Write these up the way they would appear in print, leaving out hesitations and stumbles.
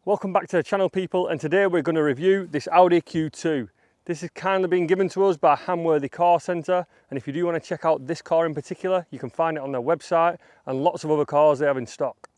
Welcome back to the channel, people, and today we're going to review this Audi Q2. This has kindly been given to us by Hamworthy Car Centre, and if you do want to check out this car in particular, you can find it on their website and lots of other cars they have in stock.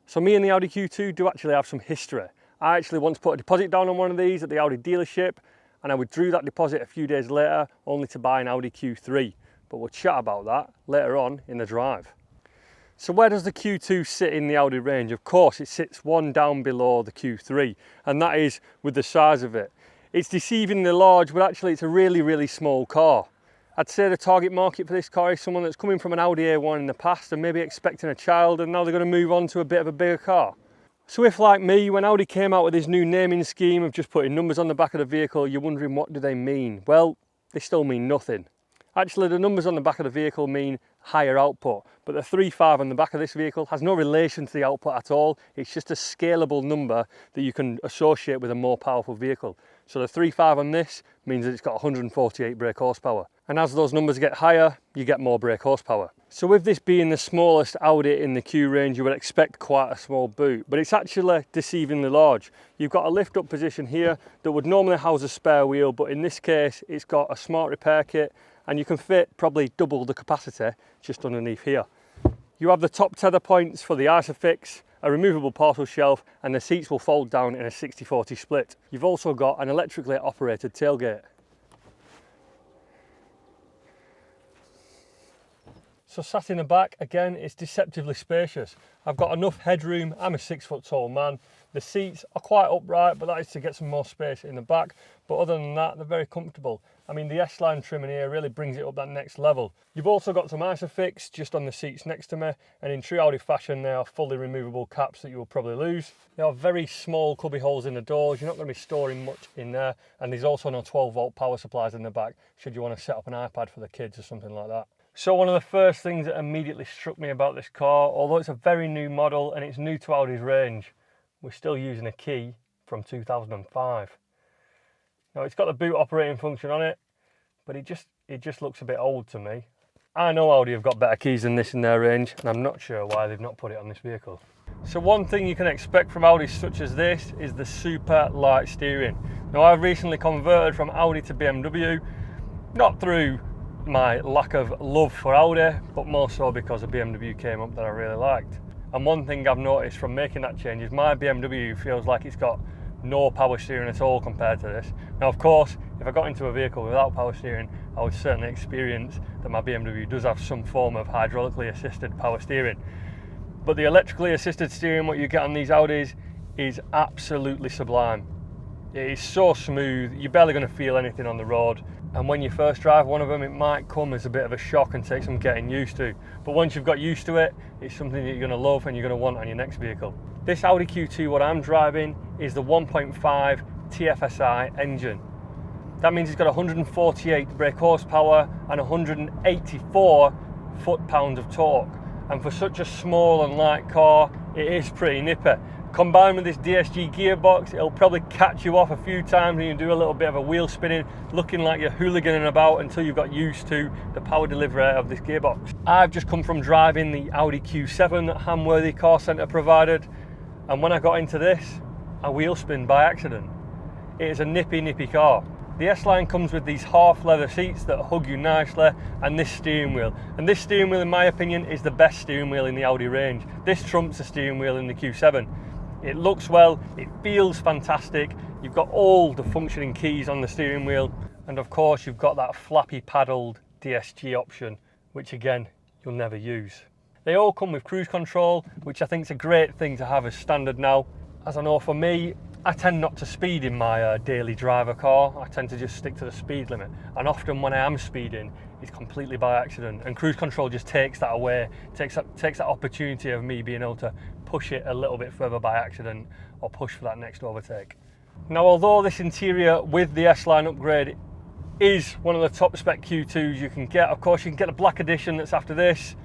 So me and the Audi Q2 do actually have some history. I actually once put a deposit down on one of these at the Audi dealership, and I withdrew that deposit a few days later only to buy an Audi Q3. But we'll chat about that later on in the drive. So where does the Q2 sit in the Audi range? Of course, it sits one down below the Q3, and that is with the size of it. It's deceivingly large, but actually it's a really small car. I'd say the target market for this car is someone that's coming from an Audi A1 in the past and maybe expecting a child, and now they're going to move on to a bit of a bigger car. So if, like me, when Audi came out with this new naming scheme of just putting numbers on the back of the vehicle, you're wondering what do they mean? Well, they still mean nothing. Actually, the numbers on the back of the vehicle mean higher output, but the 3.5 on the back of this vehicle has no relation to the output at all. It's just a scalable number that you can associate with a more powerful vehicle. So the 3.5 on this means that it's got 148 brake horsepower. And as those numbers get higher, you get more brake horsepower. So with this being the smallest Audi in the Q range, you would expect quite a small boot, but it's actually deceivingly large. You've got a lift up position here that would normally house a spare wheel, but in this case, it's got a smart repair kit, and you can fit probably double the capacity just underneath here. You have the top tether points for the Isofix, a removable parcel shelf, and the seats will fold down in a 60-40 split. You've also got an electrically operated tailgate. So sat in the back, again, it's deceptively spacious. I've got enough headroom. I'm a 6 foot tall man. The seats are quite upright, but that is to get some more space in the back. But other than that, they're very comfortable. I mean, the S-Line trim in here really brings it up that next level. You've also got some Isofix just on the seats next to me, and in true Audi fashion, they are fully removable caps that you will probably lose. They are very small cubby holes in the doors. You're not going to be storing much in there, and there's also no 12-volt power supplies in the back, should you want to set up an iPad for the kids or something like that. So one of the first things that immediately struck me about this car, although it's a very new model and it's new to Audi's range, we're still using a key from 2005. Now it's got the boot operating function on it, but it just looks a bit old to me. I know Audi have got better keys than this in their range, and I'm not sure why they've not put it on this vehicle. So one thing you can expect from Audi such as this is the super light steering. Now I've recently converted from Audi to BMW, not through my lack of love for Audi, but more so because a BMW came up that I really liked. And one thing I've noticed from making that change is my BMW feels like it's got no power steering at all compared to this. Now of course, if I got into a vehicle without power steering, I would certainly experience that my BMW does have some form of hydraulically assisted power steering. But the electrically assisted steering, what you get on these Audis, is absolutely sublime. It is so smooth, you're barely going to feel anything on the road. And when you first drive one of them, it might come as a bit of a shock and take some getting used to. But once you've got used to it, it's something that you're going to love and you're going to want on your next vehicle. This Audi Q2, what I'm driving, is the 1.5 TFSI engine. That means it's got 148 brake horsepower and 184 foot-pounds of torque. And for such a small and light car, it is pretty nippy. Combined with this DSG gearbox, it'll probably catch you off a few times and you do a little bit of a wheel spinning, looking like you're hooliganing about until you've got used to the power delivery of this gearbox. I've just come from driving the Audi Q7 that Hamworthy Car Centre provided, and when I got into this, I wheel spin by accident. It is a nippy car. The S-Line comes with these half leather seats that hug you nicely, and this steering wheel. And this steering wheel, in my opinion, is the best steering wheel in the Audi range. This trumps the steering wheel in the Q7. It looks well, it feels fantastic, you've got all the functioning keys on the steering wheel, and of course you've got that flappy paddled DSG option, which again, you'll never use. They all come with cruise control, which I think is a great thing to have as standard now. As I know for me, I tend not to speed in my daily driver car. I tend to just stick to the speed limit, and often when I am speeding, it's completely by accident, and cruise control just takes that away, takes that opportunity of me being able to push it a little bit further by accident or push for that next overtake. Now although this interior with the S-Line upgrade is one of the top spec Q2s you can get, of course you can get the black edition that's after this,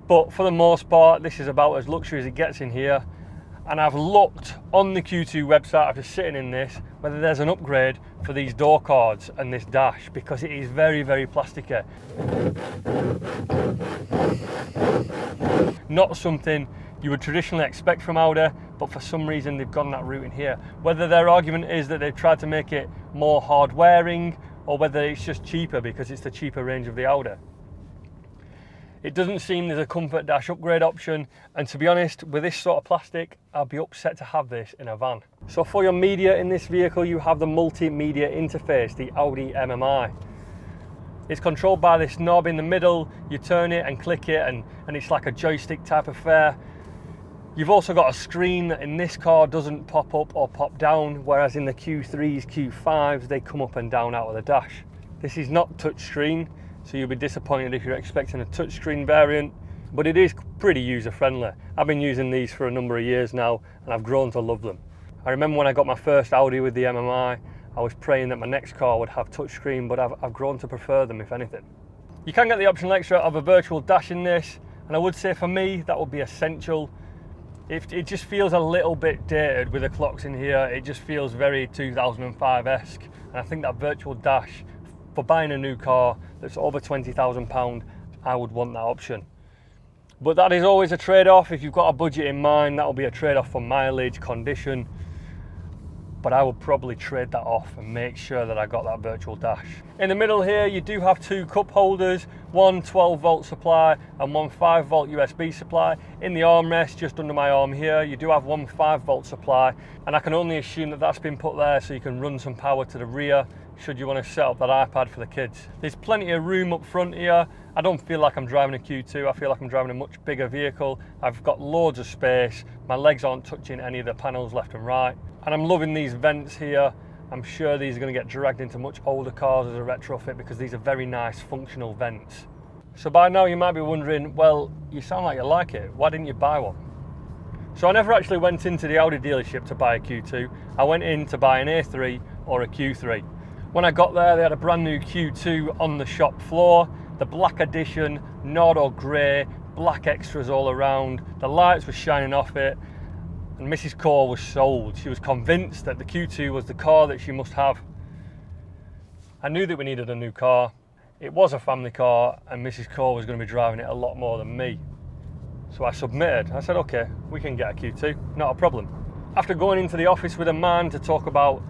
but for the most part this is about as luxury as it gets in here. and I've looked on the Q2 website after sitting in this whether there's an upgrade for these door cards and this dash, because it is very, very plasticky. Not something you would traditionally expect from Audi, but for some reason they've gone that route in here. Whether their argument is that they've tried to make it more hard wearing, or whether it's just cheaper because it's the cheaper range of the Audi. It doesn't seem there's a comfort dash upgrade option, and to be honest, with this sort of plastic, I'd be upset to have this in a van. So for your media in this vehicle, you have the multimedia interface, the Audi MMI. It's controlled by this knob in the middle. You turn it and click it, and it's like a joystick type affair. You've also got a screen that in this car doesn't pop up or pop down, whereas in the Q3s, Q5s, they come up and down out of the dash. This is not touchscreen, so you'll be disappointed if you're expecting a touchscreen variant, but it is pretty user-friendly. I've been using these for a number of years now, and I've grown to love them. I remember when I got my first Audi with the MMI, I was praying that my next car would have touchscreen, but I've grown to prefer them, if anything. You can get the optional extra of a virtual dash in this, and I would say for me, that would be essential. It just feels a little bit dated with the clocks in here. It just feels very 2005-esque, and I think that virtual dash, for buying a new car that's over £20,000, I would want that option. But that is always a trade-off. If you've got a budget in mind, that will be a trade-off for mileage, condition. But I would probably trade that off and make sure that I got that virtual dash. In the middle here, you do have two cup holders, one 12-volt supply and one 5-volt USB supply. In the armrest, just under my arm here, you do have one 5-volt supply, and I can only assume that that's been put there so you can run some power to the rear should you want to set up that iPad for the kids. There's plenty of room up front here. I don't feel like I'm driving a Q2, I feel like I'm driving a much bigger vehicle. I've got loads of space, my legs aren't touching any of the panels left and right, and I'm loving these vents here. I'm sure these are going to get dragged into much older cars as a retrofit because these are very nice functional vents. So by now you might be wondering, well, you sound like you like it, why didn't you buy one? So I never actually went into the Audi dealership to buy a Q2, I went in to buy an A3 or a Q3. When I got there, they had a brand new Q2 on the shop floor, the black edition, Nardo grey, black extras all around, the lights were shining off it, and Mrs. Core was sold. She was convinced that the Q2 was the car that she must have. I knew that we needed a new car. It was a family car, and Mrs. Core was going to be driving it a lot more than me. So I submitted. I said, okay, we can get a Q2, not a problem. After going into the office with a man to talk about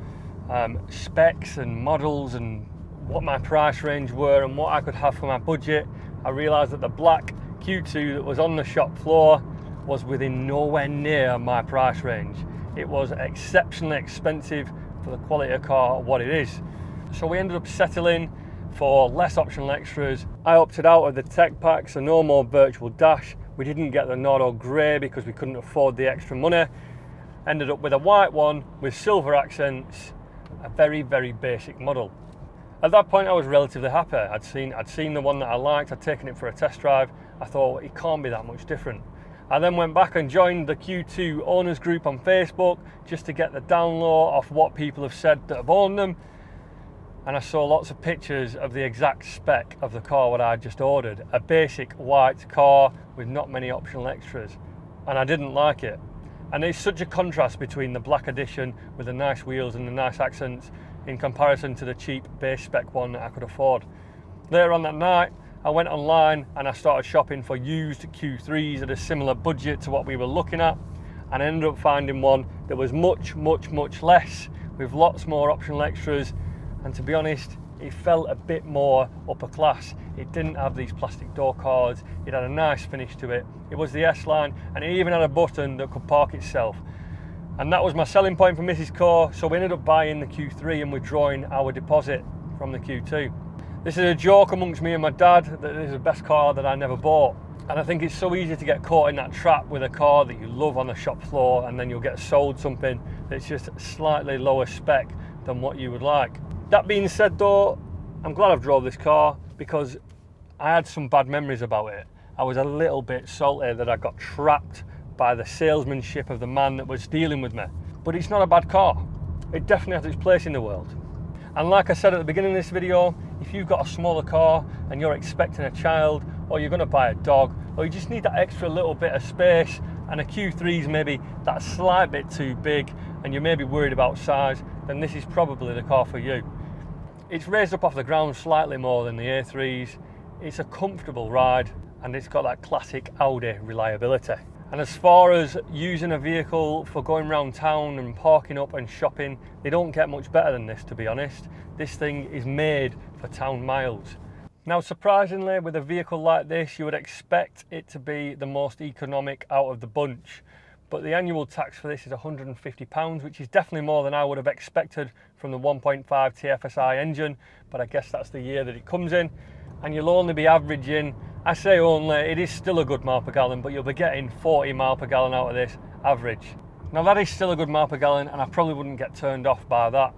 specs and models and what my price range were and what I could have for my budget, I realised that the black Q2 that was on the shop floor was within nowhere near my price range. It was exceptionally expensive for the quality of car what it is. So we ended up settling for less optional extras. I opted out of the tech pack, so no more virtual dash. We didn't get the Nardo grey because we couldn't afford the extra money. Ended up with a white one with silver accents, a very, very basic model. At that point I was relatively happy. I'd seen the one that I liked, I'd taken it for a test drive. I thought it can't be that much different. I then went back and joined the Q2 owners group on Facebook just to get the download of what people have said that have owned them, and I saw lots of pictures of the exact spec of the car what I just ordered, a basic white car with not many optional extras, and I didn't like it. And there's such a contrast between the black edition with the nice wheels and the nice accents in comparison to the cheap base spec one that I could afford. Later on that night, I went online and I started shopping for used Q3s at a similar budget to what we were looking at, and I ended up finding one that was much, much, much less, with lots more optional extras, and to be honest, it felt a bit more upper class. It didn't have these plastic door cards, it had a nice finish to it, it was the S-Line, and it even had a button that could park itself. And that was my selling point for Mrs. Core, so we ended up buying the Q3 and withdrawing our deposit from the Q2. This is a joke amongst me and my dad that this is the best car that I never bought. And I think it's so easy to get caught in that trap with a car that you love on the shop floor, and then you'll get sold something that's just slightly lower spec than what you would like. That being said though, I'm glad I've drove this car because I had some bad memories about it. I was a little bit salty that I got trapped by the salesmanship of the man that was dealing with me. But it's not a bad car. It definitely has its place in the world. And like I said at the beginning of this video, if you've got a smaller car and you're expecting a child, or you're going to buy a dog, or you just need that extra little bit of space and a Q3 is maybe that slight bit too big and you're maybe worried about size, then this is probably the car for you. It's raised up off the ground slightly more than the A3s, it's a comfortable ride, and it's got that classic Audi reliability. And as far as using a vehicle for going around town and parking up and shopping, they don't get much better than this, to be honest. This thing is made for town miles. Now, surprisingly, with a vehicle like this, you would expect it to be the most economic out of the bunch. But the annual tax for this is £150, which is definitely more than I would have expected from the 1.5 TFSI engine. But I guess that's the year that it comes in. And you'll only be averaging, I say only, it is still a good mile per gallon, but you'll be getting 40 mile per gallon out of this average. Now that is still a good mile per gallon, and I probably wouldn't get turned off by that.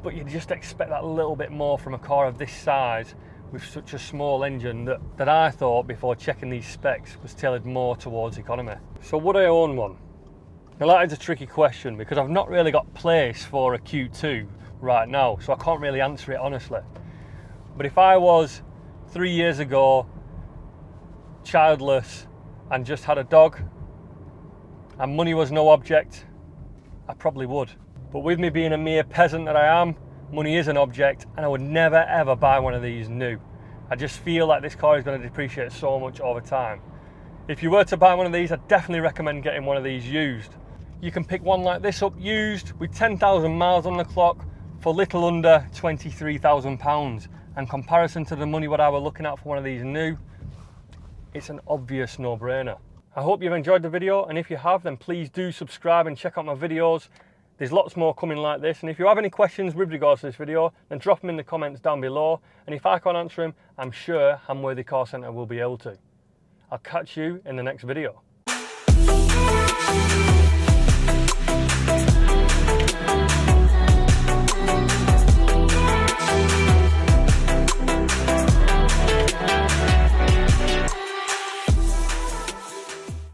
But you just expect that little bit more from a car of this size with such a small engine that I thought, before checking these specs, was tailored more towards economy. So would I own one? Now that is a tricky question because I've not really got place for a Q2 right now, so I can't really answer it honestly. But if I was 3 years ago, childless, and just had a dog, and money was no object, I probably would. But with me being a mere peasant that I am, money is an object, and I would never ever buy one of these new. I just feel like this car is going to depreciate so much over time. If you were to buy one of these, I'd definitely recommend getting one of these used. You can pick one like this up used with 10,000 miles on the clock for little under £23,000. And comparison to the money what I were looking at for one of these new, it's an obvious no-brainer. I hope you've enjoyed the video, and if you have, then please do subscribe and check out my videos. There's lots more coming like this, and if you have any questions with regards to this video, then drop them in the comments down below, and if I can't answer them, I'm sure Hamworthy Car Centre will be able to. I'll catch you in the next video.